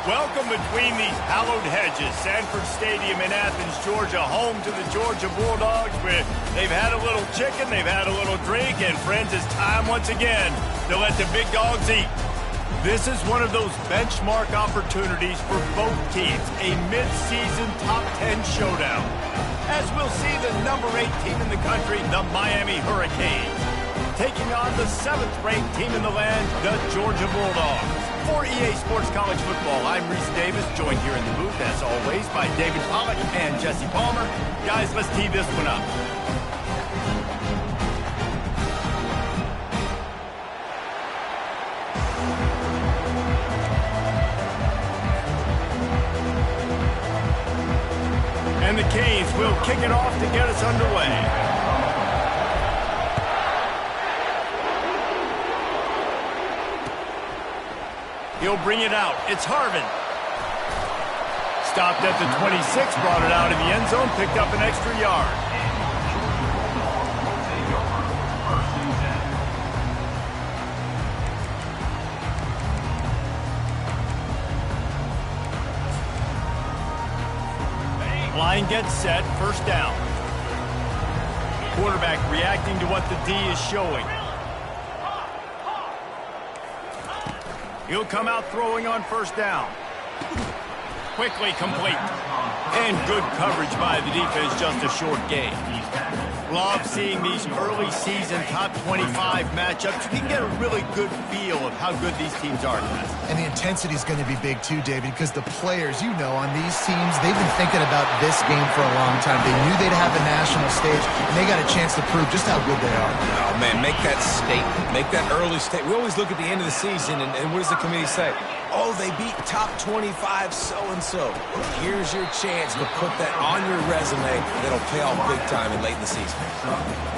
Welcome between these hallowed hedges. Sanford Stadium in Athens, Georgia, home to the Georgia Bulldogs, where they've had a little chicken, they've had a little drink, and friends, it's time once again to let the big dogs eat. This is one of those benchmark opportunities for both teams, a mid-season top 10 showdown. As we'll see the number 8 team in the country, the Miami Hurricanes, taking on the 7th-ranked team in the land, the Georgia Bulldogs. For EA Sports College Football, I'm Reese Davis, joined here in the booth, as always, by David Pollack and Jesse Palmer. Guys, let's tee this one up. And the Canes will kick it off to get us underway. He'll bring it out. It's Harvin. Stopped at the 26, brought it out in the end zone, picked up an extra yard. Line gets set, first down. Quarterback reacting to what the D is showing. He'll come out throwing on first down. Quickly complete. And good coverage by the defense, just a short gain. Love seeing these early season top 25 matchups. You can get a really good feel of how good these teams are, guys. And the intensity is going to be big too, David, because the players, you know, on these teams, they've been thinking about this game for a long time. They knew they'd have the national stage, and they got a chance to prove just how good they are. Oh, man, make that statement. Make that early statement. We always look at the end of the season, and what does the committee say? Oh, they beat top 25 so-and-so. Here's your chance to put that on your resume. That'll pay off big time and late in the season.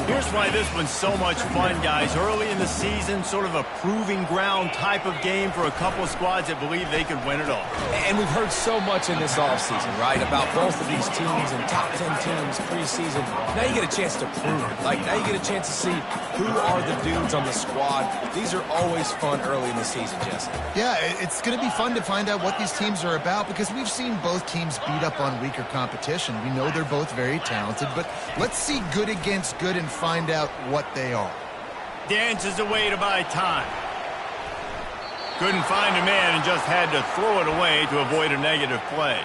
Here's why this one's so much fun, guys. Early in the season, sort of a proving ground type of game for a couple of squads that believe they could win it all. And we've heard so much in this offseason, right, about both of these teams and top 10 teams preseason. Now you get a chance to prove it. Like, now you get a chance to see who are the dudes on the squad. These are always fun early in the season, Jesse. Yeah, it's going to be fun to find out what these teams are about because we've seen both teams beat up on weaker competition. We know they're both very talented, but let's see good against good and find out what they are. Dances away to buy time. Couldn't find a man and just had to throw it away to avoid a negative play.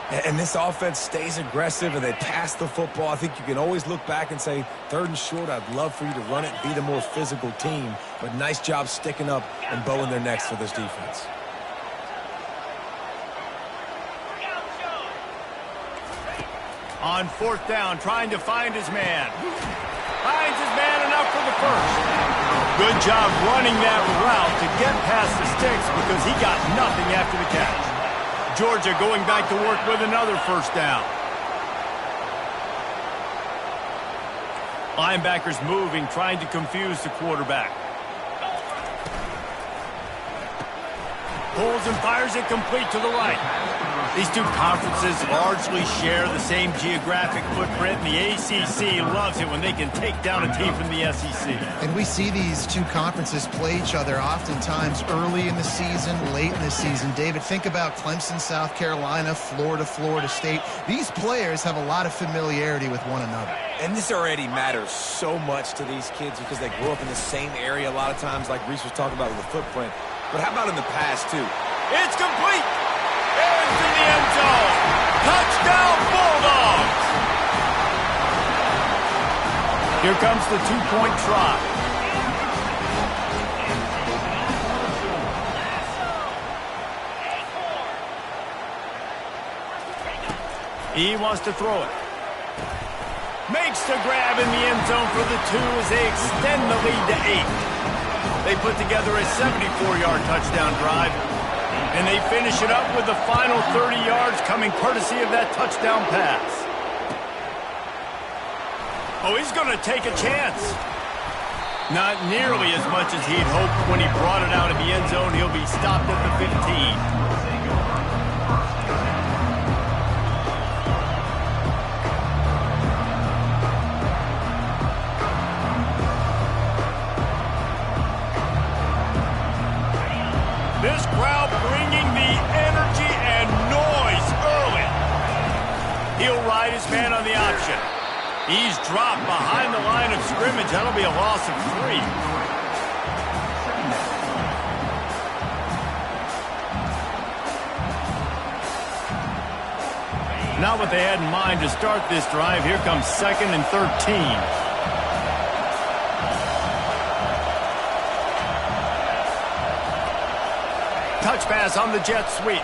And this offense stays aggressive and they pass the football. I think you can always look back and say, 3rd and short, I'd love for you to run it and be the more physical team. But nice job sticking up and bowing their necks for this defense. On 4th down, trying to find his man. Finds his man enough for the first. Good job running that route to get past the sticks because he got nothing after the catch. Georgia going back to work with another first down. Linebackers moving, trying to confuse the quarterback. Pulls and fires it complete to the right. These two conferences largely share the same geographic footprint, and the ACC loves it when they can take down a team from the SEC. And we see these two conferences play each other oftentimes early in the season, late in the season. David, think about Clemson, South Carolina, Florida, Florida State. These players have a lot of familiarity with one another. And this already matters so much to these kids because they grew up in the same area a lot of times, like Reese was talking about with the footprint. But how about in the past, too? It's complete! Into the end zone. Touchdown, Bulldogs! Here comes the two-point try. He wants to throw it. Makes the grab in the end zone for the 2 as they extend the lead to 8. They put together a 74-yard touchdown drive, and they finish it up with the final 30 yards coming courtesy of that touchdown pass. Oh, he's going to take a chance. Not nearly as much as he'd hoped when he brought it out of the end zone. He'll be stopped at the 15. This crowd bringing the energy and noise early. He'll ride his man on the option. He's dropped behind the line of scrimmage. That'll be a loss of 3. Not what they had in mind to start this drive. Here comes 2nd and 13. Touch pass on the jet sweep.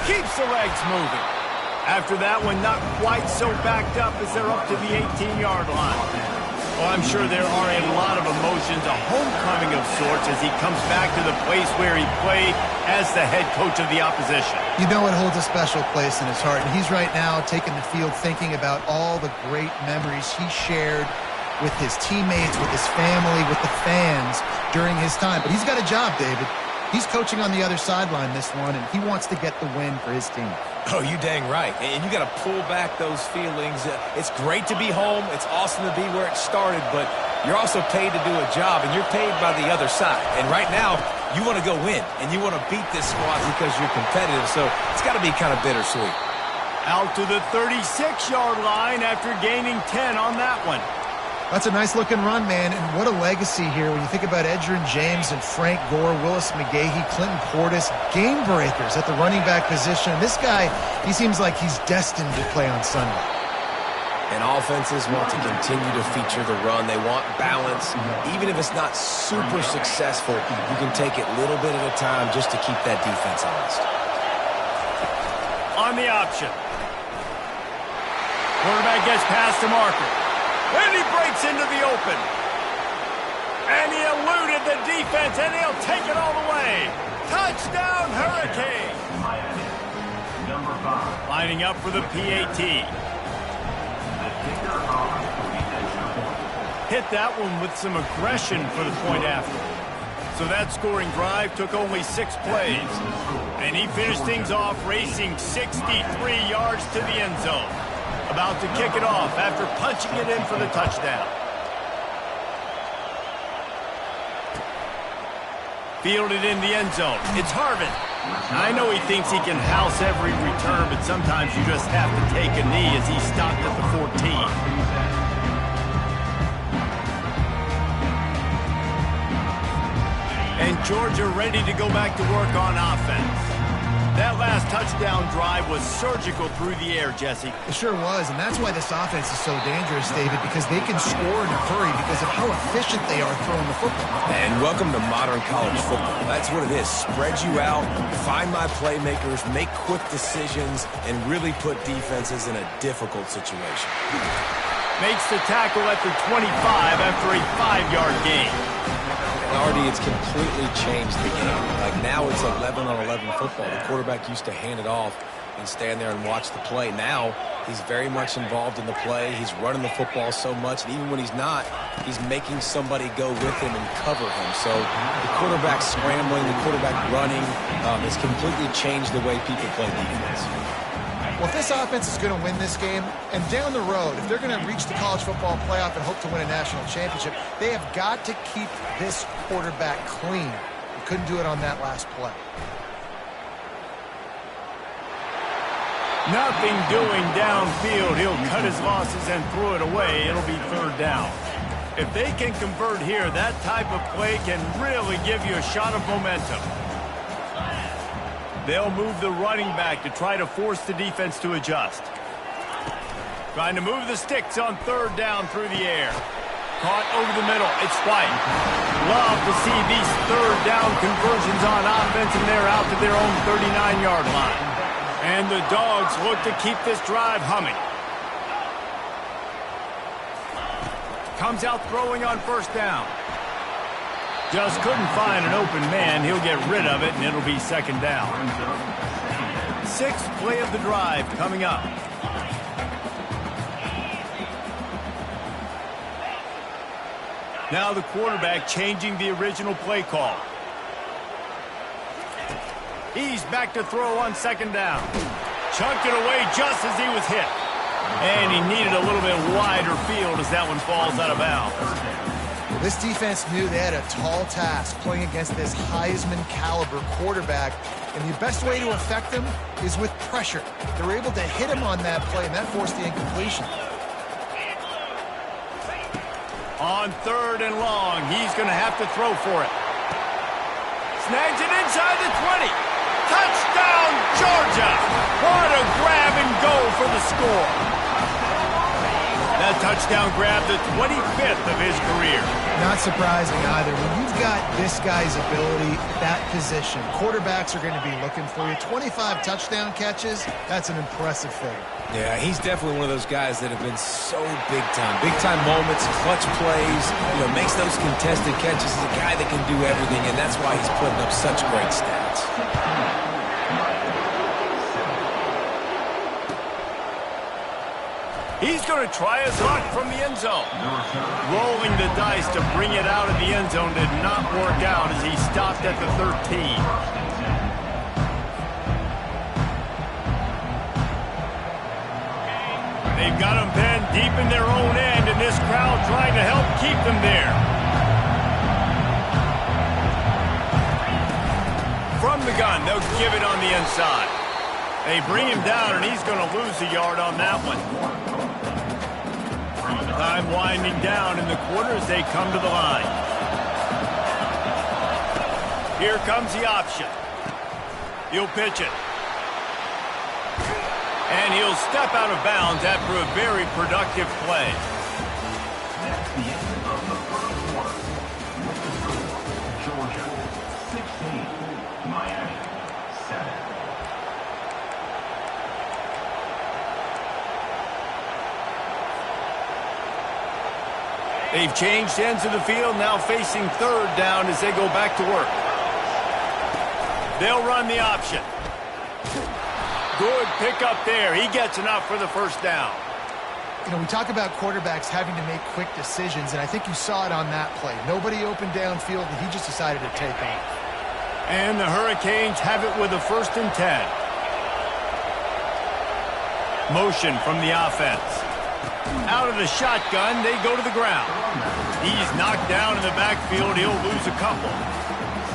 Keeps the legs moving. After that one, not quite so backed up as they're up to the 18-yard line. Well, I'm sure there are a lot of emotions, a homecoming of sorts as he comes back to the place where he played as the head coach of the opposition. You know it holds a special place in his heart, and he's right now taking the field thinking about all the great memories he shared with his teammates, with his family, with the fans during his time. But he's got a job, David. He's coaching on the other sideline this one, and he wants to get the win for his team. Oh, you dang right. And you got to pull back those feelings. It's great to be home. It's awesome to be where it started, but you're also paid to do a job, and you're paid by the other side. And right now, you want to go win, and you want to beat this squad because you're competitive, so it's got to be kind of bittersweet. Out to the 36-yard line after gaining 10 on that one. That's a nice-looking run, man, and what a legacy here when you think about Edgerrin James and Frank Gore, Willis McGahee, Clinton Portis, game breakers at the running back position. This guy, he seems like he's destined to play on Sunday. And offenses want to continue to feature the run. They want balance. Even if it's not super successful, you can take it little bit at a time just to keep that defense honest. On the option. Quarterback gets past the marker. And he breaks into the open. And he eluded the defense, and he'll take it all the way. Touchdown, Hurricane. Lining up for the PAT. Hit that one with some aggression for the point after. So that scoring drive took only 6 plays. And he finished things off racing 63 yards to the end zone. About to kick it off after punching it in for the touchdown. Fielded in the end zone. It's Harvin. I know he thinks he can house every return, but sometimes you just have to take a knee as he stopped at the 14. And Georgia ready to go back to work on offense. That last touchdown drive was surgical through the air, Jesse. It sure was, and that's why this offense is so dangerous, David, because they can score in a hurry because of how efficient they are throwing the football. And welcome to modern college football. That's what it is. Spread you out, find my playmakers, make quick decisions, and really put defenses in a difficult situation. Makes the tackle at the 25 after a 5-yard gain. Already, it's completely changed the game. Like now it's 11-on-11 football. The quarterback used to hand it off and stand there and watch the play. Now he's very much involved in the play. He's running the football so much, and even when he's not, he's making somebody go with him and cover him. So the quarterback scrambling, the quarterback running, has completely changed the way people play defense. Well, if this offense is going to win this game, and down the road, if they're going to reach the college football playoff and hope to win a national championship, they have got to keep this quarterback clean. He couldn't do it on that last play. Nothing doing downfield. He'll cut his losses and throw it away. It'll be 3rd down. If they can convert here, that type of play can really give you a shot of momentum. They'll move the running back to try to force the defense to adjust. Trying to move the sticks on 3rd down through the air. Caught over the middle. It's White. Love to see these 3rd down conversions on offense, and they're out to their own 39-yard line. And the Dogs look to keep this drive humming. Comes out throwing on 1st down. Just couldn't find an open man. He'll get rid of it, and it'll be second down. Sixth play of the drive coming up. Now the quarterback changing the original play call. He's back to throw on second down. Chunked it away just as he was hit. And he needed a little bit wider field as that one falls out of bounds. Well, this defense knew they had a tall task playing against this Heisman caliber quarterback. And the best way to affect him is with pressure. They were able to hit him on that play, and that forced the incompletion. On third and long, he's going to have to throw for it. Snags it inside the 20. Touchdown, Georgia! What a grab and go for the score. That touchdown grab, the 25th of his career. Not surprising either. When you've got this guy's ability, that position, quarterbacks are going to be looking for you. 25 touchdown catches, that's an impressive thing. Yeah, he's definitely one of those guys that have been so big time. Big time moments, clutch plays, makes those contested catches. He's a guy that can do everything, and that's why he's putting up such great stats. He's going to try his luck from the end zone. Rolling the dice to bring it out of the end zone did not work out as he stopped at the 13. They've got him pinned deep in their own end, and this crowd trying to help keep them there. From the gun, they'll give it on the inside. They bring him down, and he's going to lose a yard on that one. Time winding down in the quarter as they come to the line. Here comes the option. He'll pitch it. And he'll step out of bounds after a very productive play. That's the end of the first quarter. Georgia, 16. Miami, 7. They've changed ends of the field, now facing third down as they go back to work. They'll run the option. Good pickup there. He gets enough for the first down. We talk about quarterbacks having to make quick decisions, and I think you saw it on that play. Nobody opened downfield, and he just decided to take off. And the Hurricanes have it with a 1st and 10. Motion from the offense. Out of the shotgun, they go to the ground. He's knocked down in the backfield. He'll lose a couple.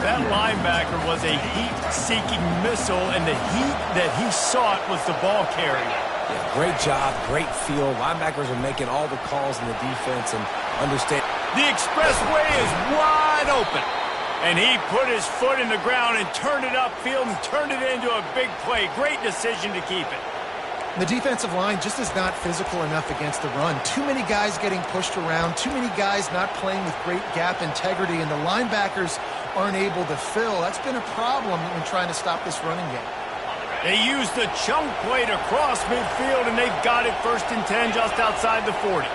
That linebacker was a heat-seeking missile, and the heat that he sought was the ball carrier. Yeah, great job, great feel. Linebackers are making all the calls in the defense and understand. The expressway is wide open, and he put his foot in the ground and turned it upfield and turned it into a big play. Great decision to keep it. The defensive line just is not physical enough against the run. Too many guys getting pushed around, too many guys not playing with great gap integrity, and the linebackers aren't able to fill. That's been a problem when trying to stop this running game. They use the chunk play to cross midfield, and they've got it 1st and 10 just outside the 40.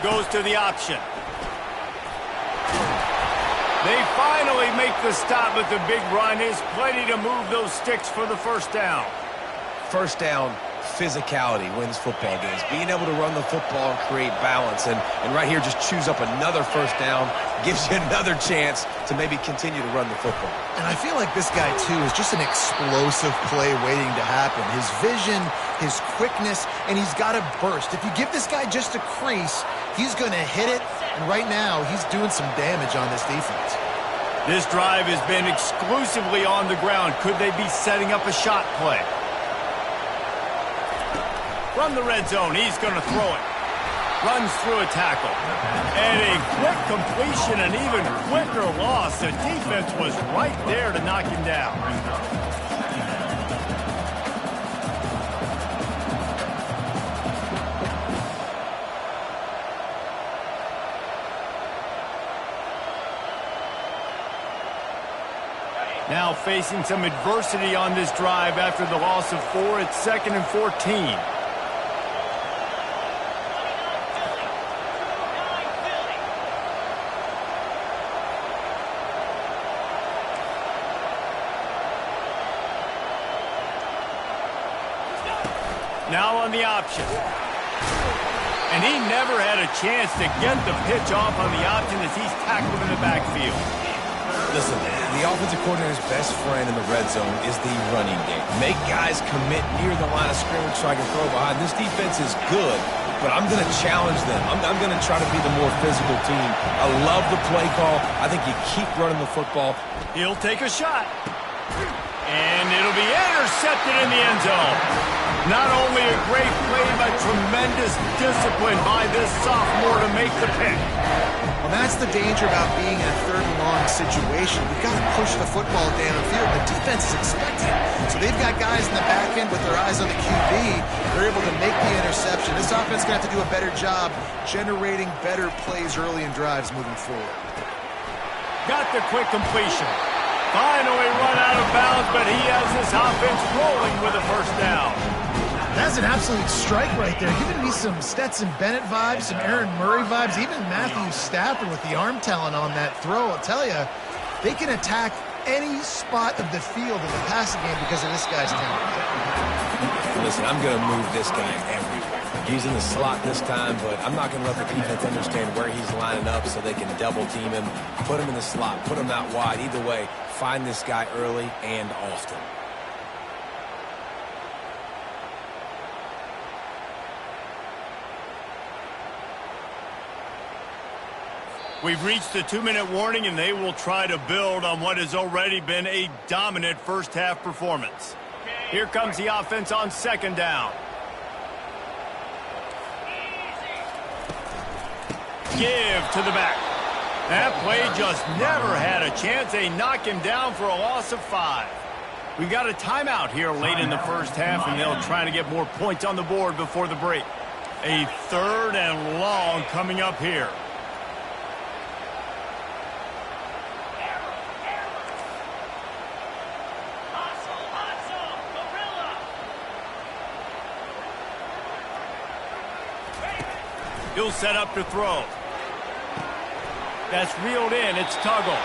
Goes to the option. They finally make the stop, but the big run is plenty to move those sticks for the first down. First down, physicality wins football games. Being able to run the football and create balance. And right here, just choose up another first down, gives you another chance to maybe continue to run the football. And I feel like this guy, too, is just an explosive play waiting to happen. His vision, his quickness, and he's got a burst. If you give this guy just a crease, he's going to hit it. And right now, he's doing some damage on this defense. This drive has been exclusively on the ground. Could they be setting up a shot play? From the red zone, he's going to throw it. Runs through a tackle. And a quick completion, an even quicker loss. The defense was right there to knock him down. Now facing some adversity on this drive after the loss of 4. It's 2nd and 14. Now on the option. And he never had a chance to get the pitch off on the option as he's tackled in the backfield. Listen, the offensive coordinator's best friend in the red zone is the running game. Make guys commit near the line of scrimmage so I can throw behind. This defense is good, but I'm going to challenge them. I'm going to try to be the more physical team. I love the play call. I think you keep running the football. He'll take a shot. And it'll be intercepted in the end zone. Not only a great play, but tremendous discipline by this sophomore to make the pick. Well, that's the danger about being in a third and long situation. You've got to push the football downfield. The defense is expecting it. So they've got guys in the back end with their eyes on the QB. They're able to make the interception. This offense is going to have to do a better job generating better plays early in drives moving forward. Got the quick completion. Finally run out of bounds, but he has this offense rolling with a first down. That's an absolute strike right there. Giving me some Stetson Bennett vibes, some Aaron Murray vibes, even Matthew Stafford with the arm talent on that throw. I'll tell you, they can attack any spot of the field in the passing game because of this guy's talent. Listen, I'm going to move this guy everywhere. He's in the slot this time, but I'm not going to let the defense understand where he's lining up so they can double team him, put him in the slot, put him out wide. Either way, find this guy early and often. We've reached the 2-minute warning, and they will try to build on what has already been a dominant first-half performance. Here comes the offense on second down. Give to the back. That play just never had a chance. They knock him down for a loss of 5. We've got a timeout here late in the first half, and they'll try to get more points on the board before the break. A 3rd and long coming up here. He'll set up to throw. That's reeled in. It's Tuggle.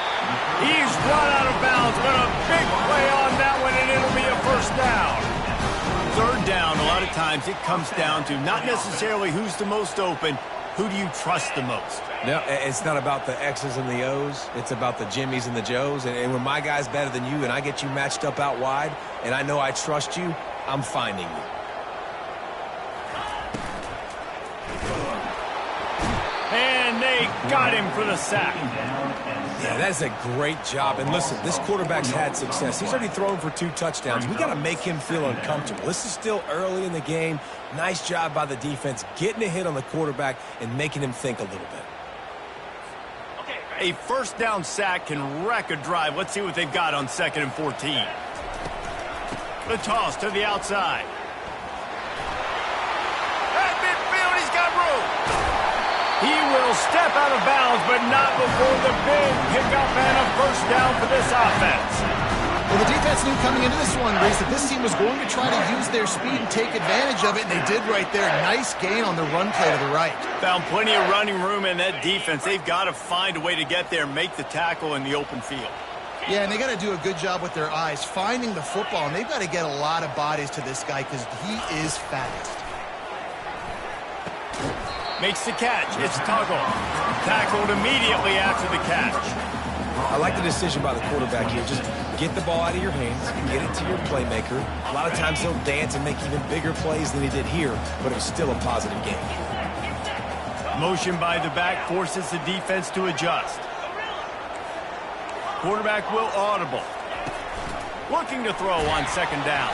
He's run out of bounds, but a big play on that one, and it'll be a first down. 3rd down, a lot of times it comes down to not necessarily who's the most open, who do you trust the most? No, it's not about the X's and the O's. It's about the Jimmys and the Joes. And when my guy's better than you and I get you matched up out wide and I know I trust you, I'm finding you. And they got him for the sack. Yeah, that's a great job. And listen, this quarterback's had success. He's already thrown for 2 touchdowns. We got to make him feel uncomfortable. This is still early in the game. Nice job by the defense getting a hit on the quarterback and making him think a little bit. A first down sack can wreck a drive. Let's see what they've got on 2nd and 14. The toss to the outside. At midfield, he's got room. He will step out of bounds, but not before the big pickup and a first down for this offense. Well, the defense knew coming into this one, Reese, that this team was going to try to use their speed and take advantage of it, and they did right there. Nice gain on the run play to the right. Found plenty of running room in that defense. They've got to find a way to get there, make the tackle in the open field. Yeah, and they got to do a good job with their eyes, finding the football, and they've got to get a lot of bodies to this guy because he is fast. Makes the catch. It's Tuggle. Tackled immediately after the catch. I like the decision by the quarterback here. Just get the ball out of your hands, get it to your playmaker. A lot of times he'll dance and make even bigger plays than he did here, but it was still a positive game. Motion by the back forces the defense to adjust. Quarterback will audible. Looking to throw on 2nd down.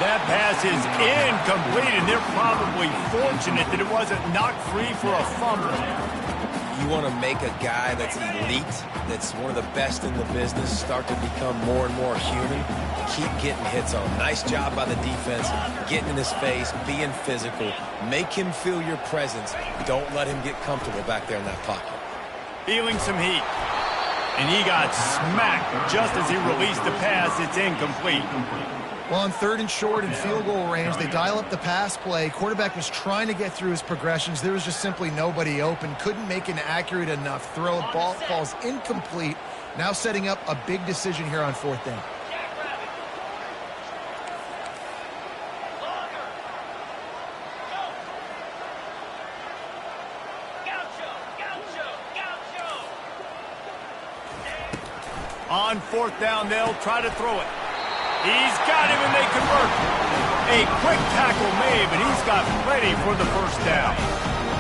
That pass is incomplete, and they're probably fortunate that it wasn't knocked free for a fumble. You want to make a guy that's elite, that's one of the best in the business, start to become more and more human. Keep getting hits on him. Nice job by the defense, getting in his face, being physical. Make him feel your presence. Don't let him get comfortable back there in that pocket. Feeling some heat. And he got smacked just as he released the pass. It's incomplete. Well, on 3rd and short and field goal range, they dial up the pass play. Quarterback was trying to get through his progressions. There was just simply nobody open. Couldn't make an accurate enough throw. Ball falls incomplete. Now setting up a big decision here on 4th down. On fourth down, they'll try to throw it. He's got him, and they convert. A quick tackle made, but he's got plenty for the first down.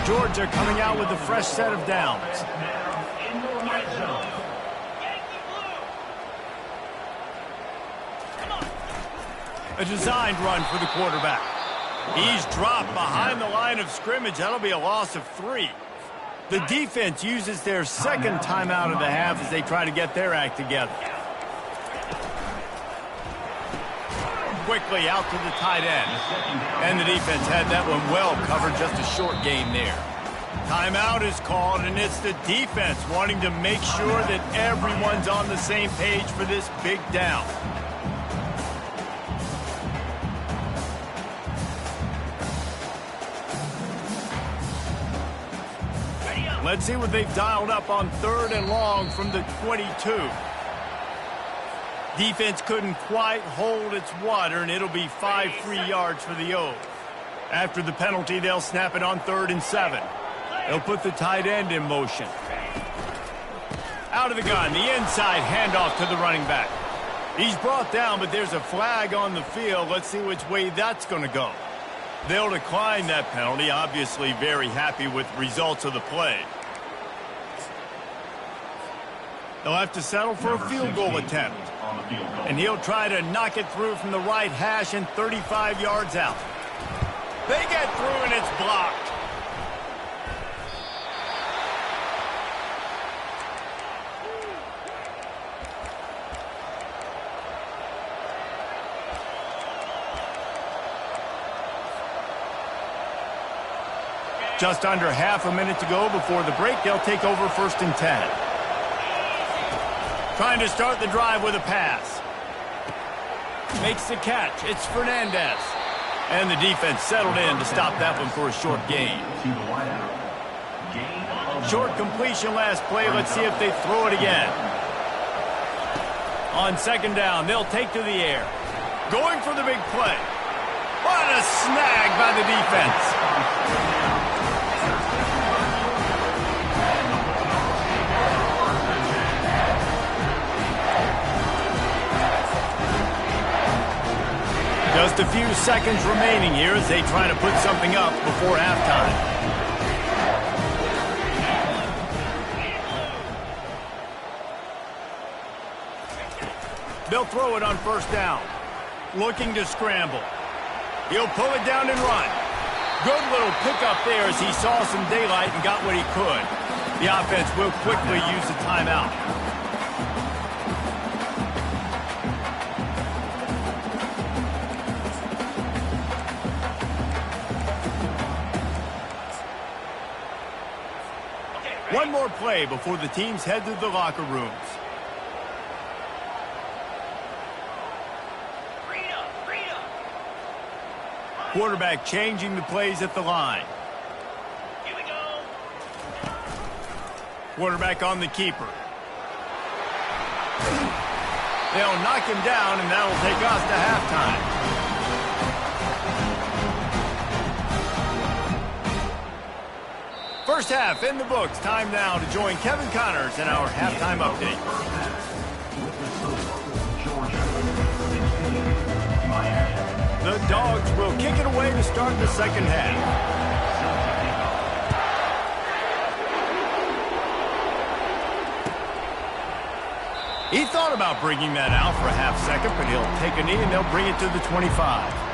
Georgia coming out with a fresh set of downs. A designed run for the quarterback. He's dropped behind the line of scrimmage. That'll be a loss of 3. The defense uses their second timeout of the half as they try to get their act together. Quickly out to the tight end. And the defense had that one well covered, just a short gain there. Timeout is called, and it's the defense wanting to make sure that everyone's on the same page for this big down. Let's see what they've dialed up on 3rd and long from the 22. Defense couldn't quite hold its water, and it'll be 5 free yards for the O's. After the penalty, they'll snap it on 3rd and 7. They'll put the tight end in motion. Out of the gun, the inside handoff to the running back. He's brought down, but there's a flag on the field. Let's see which way that's going to go. They'll decline that penalty, obviously very happy with the results of the play. They'll have to settle for a field goal attempt. And he'll try to knock it through from the right hash and 35 yards out. They get through, and it's blocked. Just under half a minute to go before the break. They'll take over 1st and 10. Trying to start the drive with a pass. Makes the catch. It's Fernandez. And the defense settled in to stop that one for a short gain. Short completion last play. Let's see if they throw it again. On 2nd down, they'll take to the air. Going for the big play. What a snag by the defense. Just a few seconds remaining here as they try to put something up before halftime. They'll throw it on 1st down. Looking to scramble. He'll pull it down and run. Good little pickup there as he saw some daylight and got what he could. The offense will quickly use the timeout. One more play before the teams head to the locker rooms. Quarterback changing the plays at the line. Here we go. Quarterback on the keeper. They'll knock him down, and that'll take us to halftime. First half in the books. Time now to join Kevin Connors in our halftime update. The Dogs will kick it away to start the second half. He thought about bringing that out for a half second, but he'll take a knee and they'll bring it to the 25.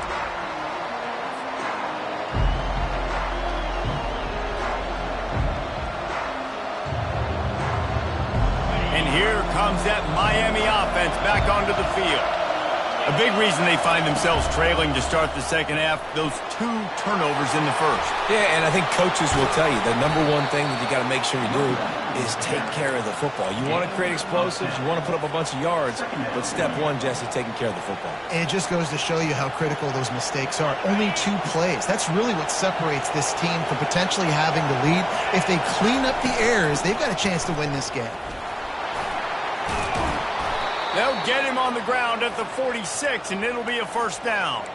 Here comes that Miami offense back onto the field. A big reason they find themselves trailing to start the second half, those 2 turnovers in the first. Yeah, and I think coaches will tell you the number one thing that you got to make sure you do is take care of the football. You want to create explosives, you want to put up a bunch of yards, but step one, Jesse, taking care of the football. And it just goes to show you how critical those mistakes are. Only 2 plays. That's really what separates this team from potentially having the lead. If they clean up the errors, they've got a chance to win this game. They'll get him on the ground at the 46, and it'll be a first down.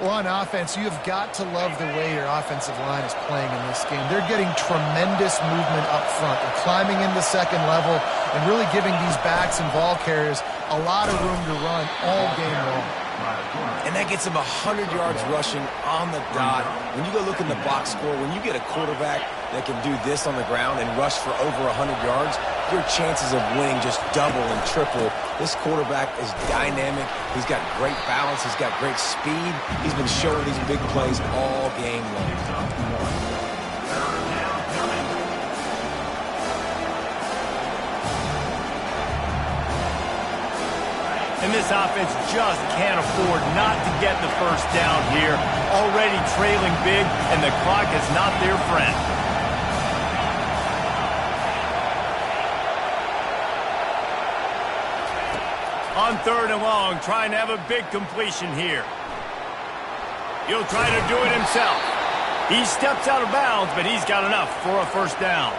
Well, on offense, you have got to love the way your offensive line is playing in this game. They're getting tremendous movement up front. They're climbing in the second level and really giving these backs and ball carriers a lot of room to run all game long. And that gets them 100 yards rushing on the dot. When you go look in the box score, when you get a quarterback that can do this on the ground and rush for over 100 yards, your chances of winning just double and triple. This quarterback is dynamic. He's got great balance. He's got great speed. He's been showing these big plays all game long. And this offense just can't afford not to get the first down here. Already trailing big, and the clock is not their friend. On 3rd and long, trying to have a big completion here. He'll try to do it himself. He steps out of bounds, but he's got enough for a first down.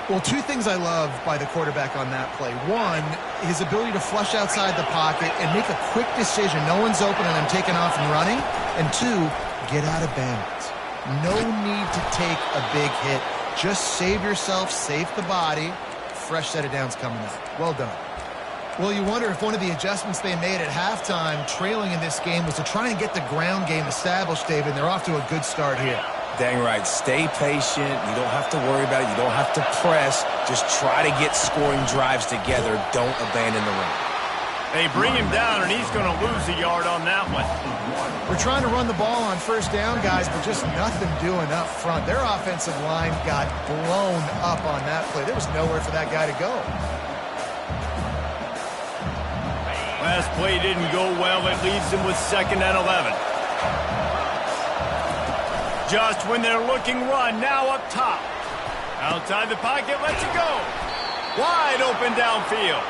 Well, two things I love by the quarterback on that play. One, his ability to flush outside the pocket and make a quick decision. No one's open and I'm taking off and running. And two, get out of bounds. No need to take a big hit. Just save yourself, save the body. Fresh set of downs coming up. Well done. Well, you wonder if one of the adjustments they made at halftime, trailing in this game, was to try and get the ground game established, David. They're off to a good start here. Dang right. Stay patient. You don't have to worry about it. You don't have to press. Just try to get scoring drives together. Don't abandon the run. They bring him down, and he's going to lose a yard on that one. We're trying to run the ball on first down, guys, but just nothing doing up front. Their offensive line got blown up on that play. There was nowhere for that guy to go. Last play didn't go well. It leaves them with 2nd and 11. Just when they're looking run, now up top. Outside the pocket, lets it go. Wide open downfield.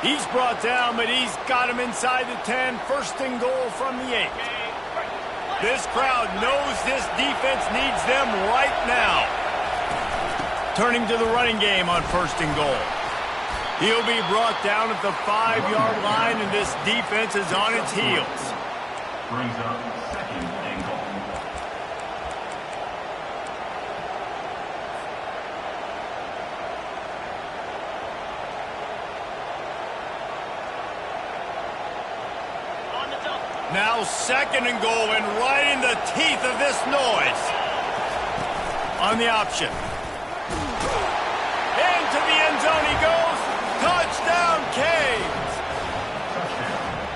He's brought down, but he's got him inside the 10. 1st and goal from the 8. This crowd knows this defense needs them right now. Turning to the running game on 1st and goal. He'll be brought down at the 5-yard line, and this defense is on its heels. Brings up 2nd and goal. Now 2nd and goal, and right in the teeth of this noise. On the option. Into the end zone he goes. Touchdown, Canes.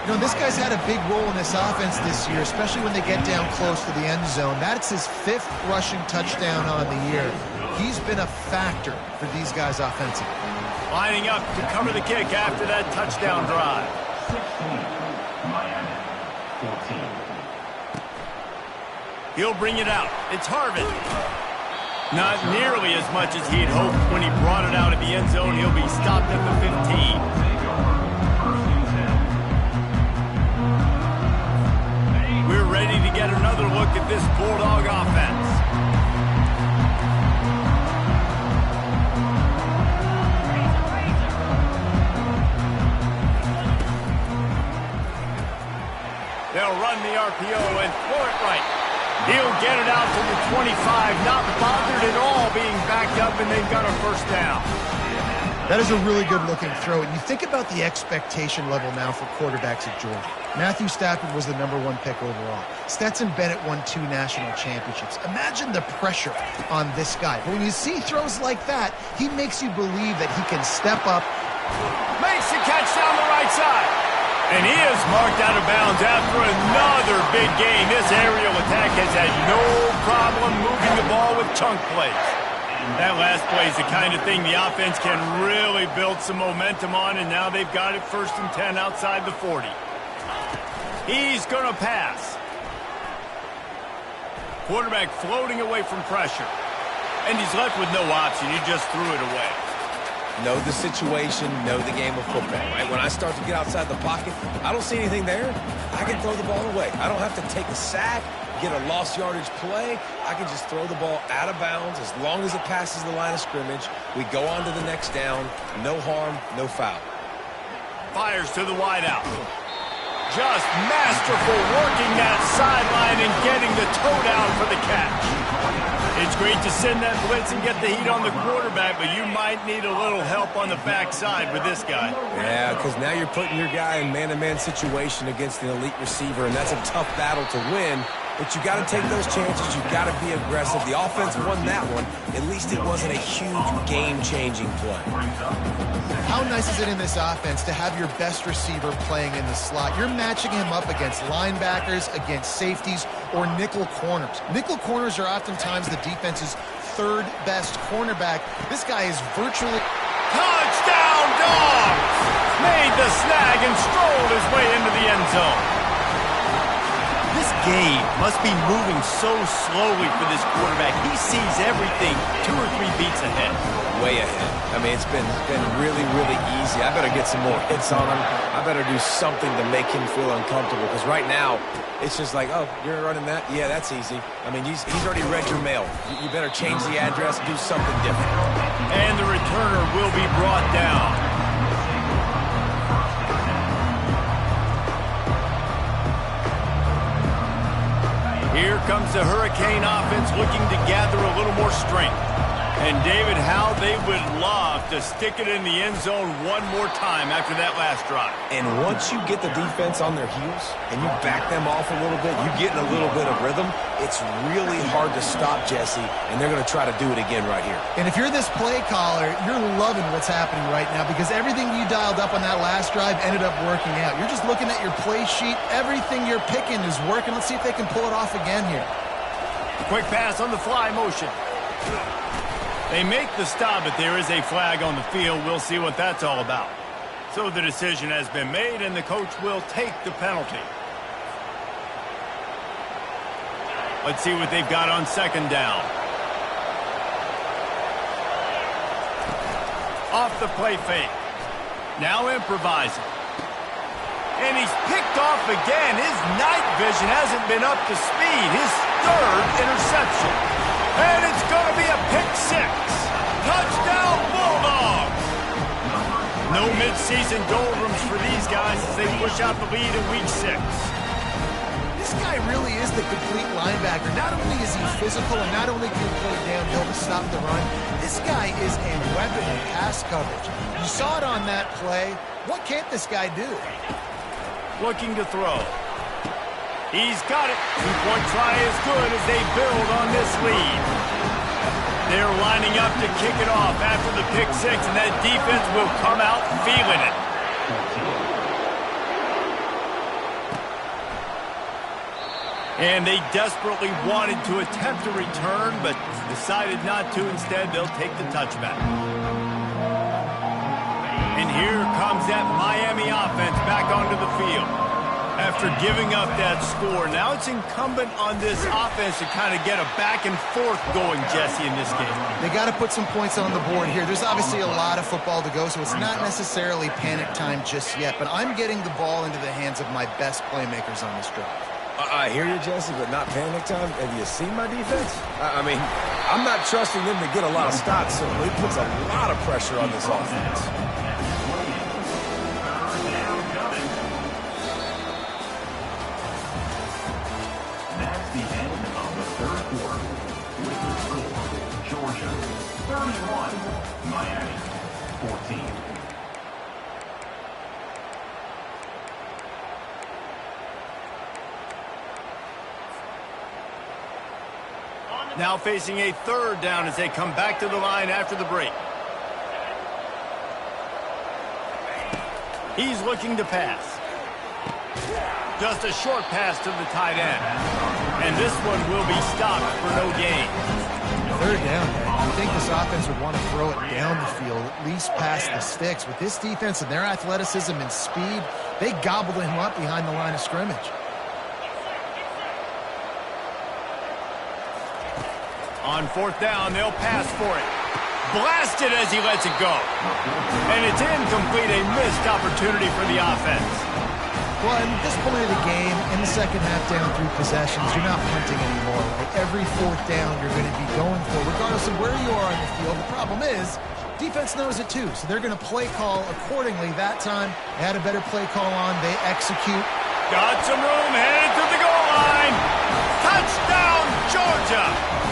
You know, this guy's had a big role in this offense this year, especially when they get down close to the end zone. That's his 5th rushing touchdown on the year. He's been a factor for these guys offensively. Lining up to cover the kick after that touchdown drive. 16, Miami. 14. He'll bring it out. It's Harvin. Not nearly as much as he'd hoped when he brought it out of the end zone. He'll be stopped at the 15. We're ready to get another look at this Bulldog offense. They'll run the RPO and throw it right. He'll get it out to the 25, not bothered at all being backed up, and they've got a first down. That is a really good-looking throw. And you think about the expectation level now for quarterbacks at Georgia. Matthew Stafford was the #1 pick overall. Stetson Bennett won 2 national championships. Imagine the pressure on this guy. But when you see throws like that, he makes you believe that he can step up. Makes the catch down the right side. And he is marked out of bounds after another big game. This aerial attack has had no problem moving the ball with chunk plays. That last play is the kind of thing the offense can really build some momentum on, and now they've got it 1st and 10 outside the 40. He's going to pass. Quarterback floating away from pressure. And he's left with no option. He just threw it away. Know the situation, know the game of football, right? When I start to get outside the pocket, I don't see anything there. I can throw the ball away. I don't have to take a sack, get a lost yardage play. I can just throw the ball out of bounds as long as it passes the line of scrimmage. We go on to the next down. No harm, no foul. Fires to the wideout. just masterful working that sideline and getting the toe down for the catch. It's great to send that blitz and get the heat on the quarterback, but you might need a little help on the backside with this guy. Yeah, because now you're putting your guy in man-to-man situation against an elite receiver, and that's a tough battle to win. But you got to take those chances. You got to be aggressive. The offense won that one. At least it wasn't a huge game-changing play. How nice is it in this offense to have your best receiver playing in the slot? You're matching him up against linebackers, against safeties, or nickel corners. Nickel corners are oftentimes the defense's third best cornerback. This guy is virtually... Touchdown, Dogs! Made the snag and strolled his way into the end zone. This game must be moving so slowly for this quarterback. He sees everything 2 or 3 beats ahead. Way ahead. I mean, it's been really, really easy. I better get some more hits on him. I better do something to make him feel uncomfortable, because right now, it's just like, oh, you're running that? Yeah, that's easy. I mean, he's already read your mail. You better change the address, do something different. And the returner will be brought down. Here comes the Hurricane offense looking to gather a little more strength. And, David, how they would love to stick it in the end zone one more time after that last drive. And once you get the defense on their heels and you back them off a little bit, you get in a little bit of rhythm, it's really hard to stop, Jesse, and they're going to try to do it again right here. And if you're this play caller, you're loving what's happening right now, because everything you dialed up on that last drive ended up working out. You're just looking at your play sheet. Everything you're picking is working. Let's see if they can pull it off again here. Quick pass on the fly motion. They make the stop, but there is a flag on the field. We'll see what that's all about. So the decision has been made, and the coach will take the penalty. Let's see what they've got on second down. Off the play fake. Now improvising. And he's picked off again. His night vision hasn't been up to speed. His third interception. And it's going to be a pick six. Touchdown, Bulldogs. No midseason doldrums for these guys as they push out the lead in week 6. This guy really is the complete linebacker. Not only is he physical and not only can he play downhill to stop the run, this guy is a weapon in pass coverage. You saw it on that play. What can't this guy do? Looking to throw. He's got it. 2-point try is good as they build on this lead. They're lining up to kick it off after the pick six, and that defense will come out feeling it. And they desperately wanted to attempt a return, but decided not to. Instead, they'll take the touchback. And here comes that Miami offense back onto the field. After giving up that score, now it's incumbent on this offense to kind of get a back and forth going, Jesse, in this game. They got to put some points on the board here. There's obviously a lot of football to go, so it's not necessarily panic time just yet, but I'm getting the ball into the hands of my best playmakers on this drive. I hear you, Jesse, but not panic time. Have you seen my defense? I mean, I'm not trusting them to get a lot of stops, so it puts a lot of pressure on this offense. That's the end of the third quarter. With the score, Georgia 31, Miami 14. Now facing a third down as they come back to the line after the break. He's looking to pass. Just a short pass to the tight end. And this one will be stopped for no gain. Third down, man. You think this offense would want to throw it down the field, at least past the sticks. With this defense and their athleticism and speed, they gobbled him up behind the line of scrimmage. On fourth down, they'll pass for it. Blasted as he lets it go. And it's incomplete, a missed opportunity for the offense. Well, at this point of the game, in the second half down 3 possessions, you're not punting anymore. Right? Every fourth down you're going to be going for, regardless of where you are on the field. The problem is, defense knows it too, so they're going to play call accordingly. That time, they had a better play call on. They execute. got some room, headed to the goal line. Touchdown, Georgia!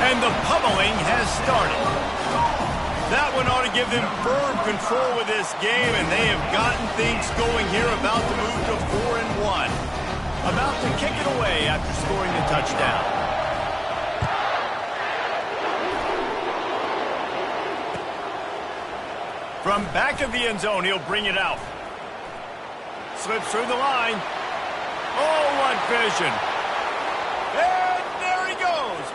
And the pummeling has started. That one ought to give them firm control of this game, and they have gotten things going here, about to move to 4-1. About to kick it away after scoring the touchdown. From back of the end zone, he'll bring it out. Slips through the line. Oh, what vision. And there he goes.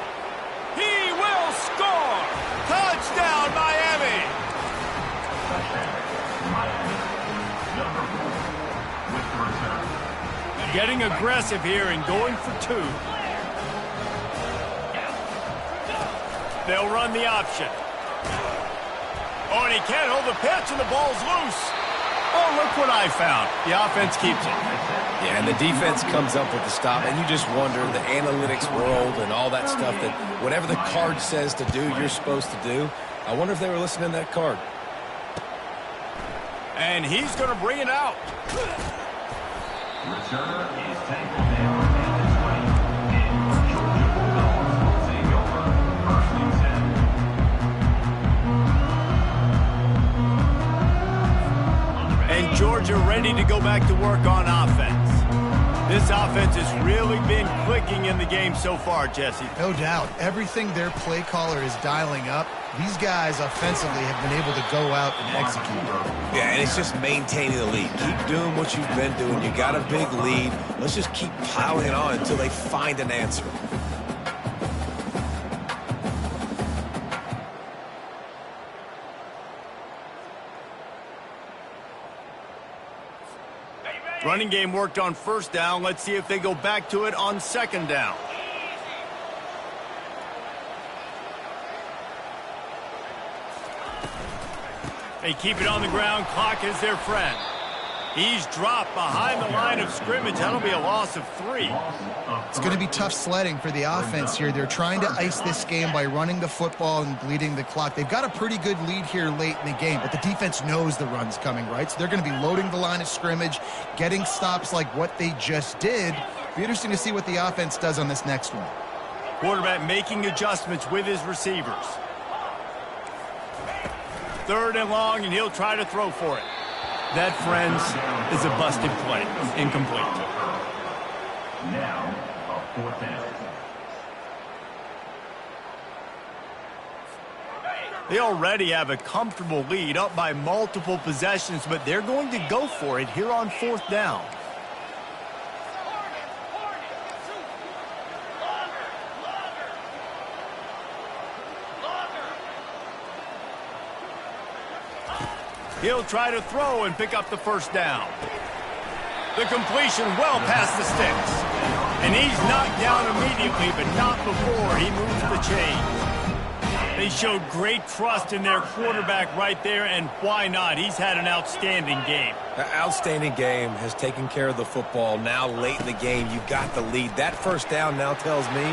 He will score. Touchdown, Miami. Getting aggressive here and going for 2. They'll run the option. Oh, and he can't hold the pitch, and the ball's loose. Oh, look what I found. The offense keeps it. Yeah, and the defense comes up with the stop, and you just wonder, the analytics world and all that stuff, that whatever the card says to do, you're supposed to do. I wonder if they were listening to that card. And he's going to bring it out. Returner is tackled down at the 20. And Georgia Bulldogs take over 1st and 10. And Georgia ready to go back to work on offense. This offense has really been clicking in the game so far, Jesse. No doubt. Everything their play caller is dialing up, these guys offensively have been able to go out and execute. Yeah, and it's just maintaining the lead. Keep doing what you've been doing. You got a big lead. Let's just keep piling it on until they find an answer. Running game worked on 1st down. Let's see if they go back to it on 2nd down. They keep it on the ground. Clock is their friend. He's dropped behind the line of scrimmage. That'll be a loss of 3. It's going to be tough sledding for the offense here. They're trying to ice this game by running the football and bleeding the clock. They've got a pretty good lead here late in the game, but the defense knows the run's coming, right? So they're going to be loading the line of scrimmage, getting stops like what they just did. Be interesting to see what the offense does on this next one. Quarterback making adjustments with his receivers. 3rd and long, and he'll try to throw for it. That, friends, is a busted play. Incomplete. Now, a 4th down. They already have a comfortable lead, up by multiple possessions, but they're going to go for it here on 4th down. He'll try to throw and pick up the 1st down. The completion well past the sticks. And he's knocked down immediately, but not before he moves the chains. They showed great trust in their quarterback right there, and why not? He's had an outstanding game. An outstanding game, has taken care of the football. Now late in the game, you got the lead. That 1st down now tells me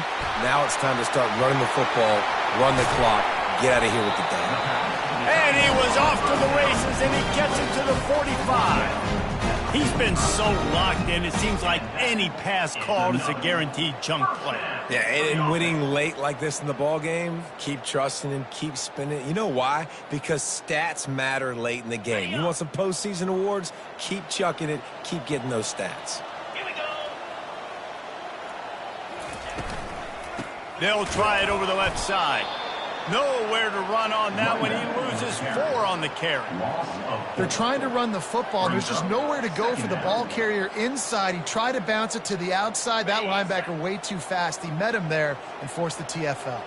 now it's time to start running the football, run the clock, get out of here with the day. And he was off to the races, and he gets it to the 45. He's been so locked in, it seems like any pass called is a guaranteed chunk play. Yeah, and winning late like this in the ball game, keep trusting and keep spinning. You know why? Because stats matter late in the game. You want some postseason awards? Keep chucking it. Keep getting those stats. They'll try it over the left side. Nowhere to run on that one. He loses 4 on the carry. They're trying to run the football. There's just nowhere to go for the ball carrier inside. He tried to bounce it to the outside. That linebacker way too fast. He met him there and forced the TFL.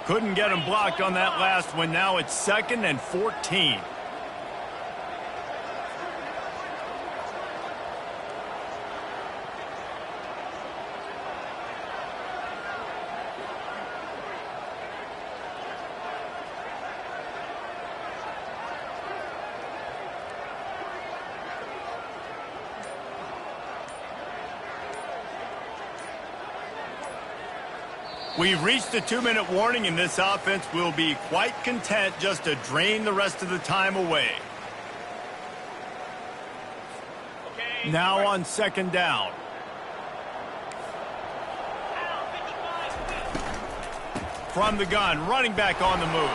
Couldn't get him blocked on that last one. Now it's 2nd and 14. We've reached the 2-minute warning, and this offense will be quite content just to drain the rest of the time away. Now on 2nd down. from the gun, running back on the move.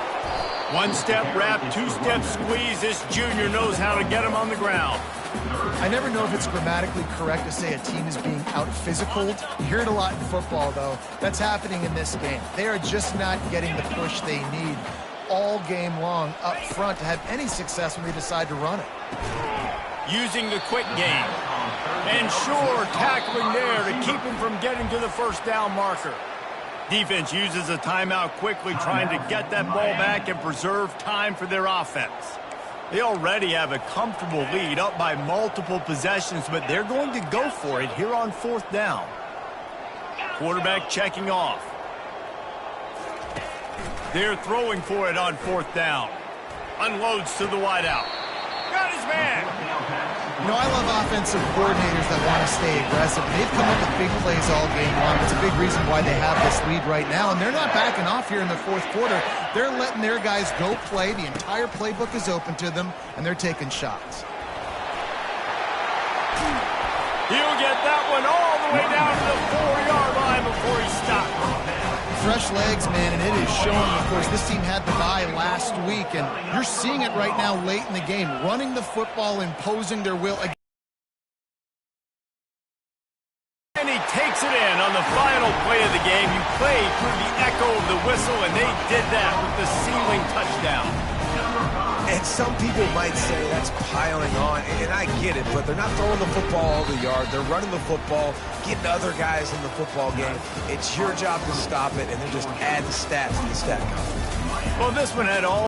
One-step wrap, two-step squeeze. This junior knows how to get him on the ground. I never know if it's grammatically correct to say a team is being out-physicaled. You hear it a lot in football, though. That's happening in this game. They are just not getting the push they need all game long up front to have any success when they decide to run it. Using the quick game. And sure, tackling there to keep him from getting to the first down marker. Defense uses a timeout quickly, trying to get that ball back and preserve time for their offense. They already have a comfortable lead, up by multiple possessions, but they're going to go for it here on 4th down. Quarterback checking off. They're throwing for it on 4th down. Unloads to the wideout. Got his man. You know, I love offensive coordinators that want to stay aggressive. They've come up with big plays all game long. It's a big reason why they have this lead right now, and they're not backing off here in the 4th quarter. They're letting their guys go play. The entire playbook is open to them, and they're taking shots. He'll get that one all the way down to the 4-yard line before he stops. Fresh legs, man, and it is showing. Of course, this team had the bye last week, and you're seeing it right now late in the game, running the football, imposing their will. And he takes it in on the final play of the game. You played through the echo of the whistle, and they did that with the sealing touchdown. And some people might say that's piling on, and I get it, but they're not throwing the football all the yard. They're running the football, getting other guys in the football game. It's your job to stop it, and then just add the stats to the stat column. Well, this one had all